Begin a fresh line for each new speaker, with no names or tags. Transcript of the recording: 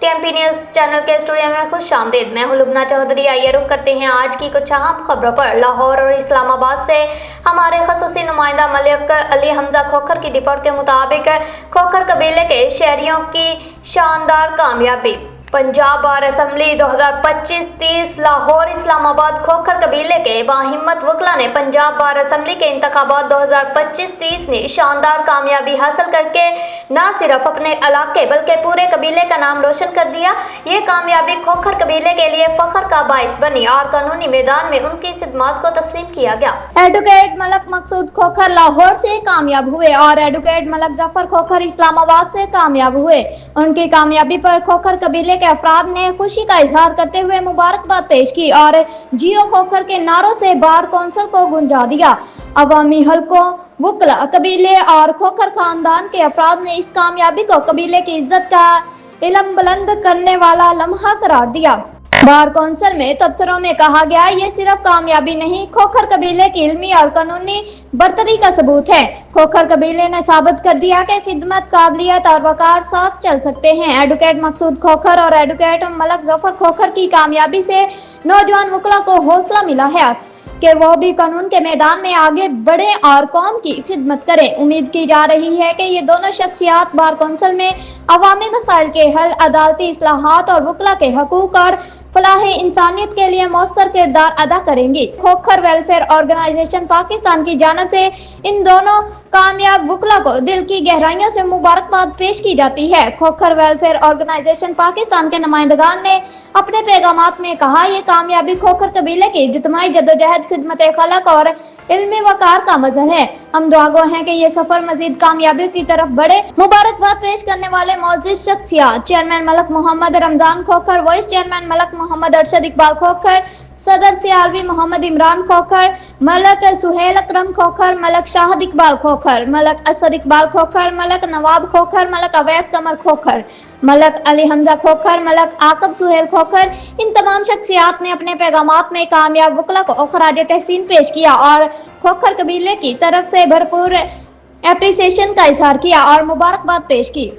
TMP news channel के studio में खुश आमदीद। मैं हूं लुबना चौधरी। आइए रुक करते हैं आज की कुछ अहम खबरों पर। लाहौर और इस्लामाबाद से हमारे खसूसी नुमाइंदा मलिक अली हमजा खोखर की रिपोर्ट के मुताबिक खोखर कबीले के शहरियों की शानदार कामयाबी। पंजाब बार असम्बली 2025-30 लाहौर इस्लामाबाद खोखर कबीले के बाहिम्मत वकला ने पंजाब बार असम्बली के इंतखाबात 2025-30 में शानदार कामयाबी हासिल करके न सिर्फ अपने इलाके बल्कि पूरे कबीले का नाम रोशन कर दिया। ये कामयाबी खोखर कबीले के लिए फख्र का बाइस बनी और कानूनी मैदान में उनकी खिदमत को तस्लीम किया गया।
एडवोकेट मलक मकसूद खोखर लाहौर से कामयाब हुए और एडवोकेट मलक जफर खोखर इस्लामाबाद से कामयाब हुए। उनकी कामयाबी पर खोखर कबीले के अफराद ने खुशी का इजहार करते हुए मुबारकबाद पेश की और जियो खोखर के नारों से बार कौंसिल को गुंजा दिया। अवामी हलकों, वकला, कबीले और खोखर खानदान के अफराद ने इस कामयाबी को कबीले की इज्जत का इल्म बुलंद करने वाला लम्हा करार दिया। बार कौंसिल में तबसरों में कहा गया, ये सिर्फ कामयाबी नहीं, खोखर कबीले की इल्मी और कानूनी बरतरी का सबूत है। खोखर कबीले ने साबित कर दिया कि खिदमत, काबिलियत और वकार साथ चल सकते हैं। एडवोकेट मकसूद खोखर और एडवोकेट मलक जफर खोखर की कामयाबी से नौजवान वकला को हौसला मिला है कि वो भी कानून के मैदान में आगे बढ़े और कौम की खिदमत करें। उम्मीद की जा रही है कि ये दोनों शख्सियात बार कौंसिल में अवामी मसाइल के हल, अदालती इस्लाहात और वकला के हकूक और फलाह इंसानियत के लिए मौसर किरदार अदा करेंगी। खोखर वेलफेयर ऑर्गेनाइजेशन पाकिस्तान की जानिब से इन दोनों कामयाब वकला को दिल की गहराइयों से मुबारकबाद पेश की जाती है। खोखर वेलफेयर ऑर्गेनाइजेशन पाकिस्तान के नुमाइंदगान ने अपने पैगामात में कहा, ये कामयाबी खोखर कबीले की इज्तिमाई जद्दोजहद, खिदमत खलक और इल्मी वकार का मजहर है। हम दुआगो हैं कि ये सफर मजीद कामयाबी की तरफ बढ़े। मुबारकबाद पेश करने वाले मौजूद शख्सियात chairman Malik Mohammad Ramzan Khokhar, vice chairman Malik Mohammad Arshad Iqbal Khokhar, सदर सियालवी मोहम्मद इमरान खोखर, मलक सुहेल अकरम खोखर, मलक शाहिद इकबाल खोखर, मलक असद इकबाल खोखर, मलक नवाब खोखर, मलक अवैस कमर खोखर, मलक अली हमजा खोखर, मलक आकब सुहेल खोखर। इन तमाम शख्सियात ने अपने पैगामात में कामयाब वकला को खराज तहसीन पेश किया और खोखर कबीले की तरफ से भरपूर एप्रिसिएशन का इजहार किया और मुबारकबाद पेश की।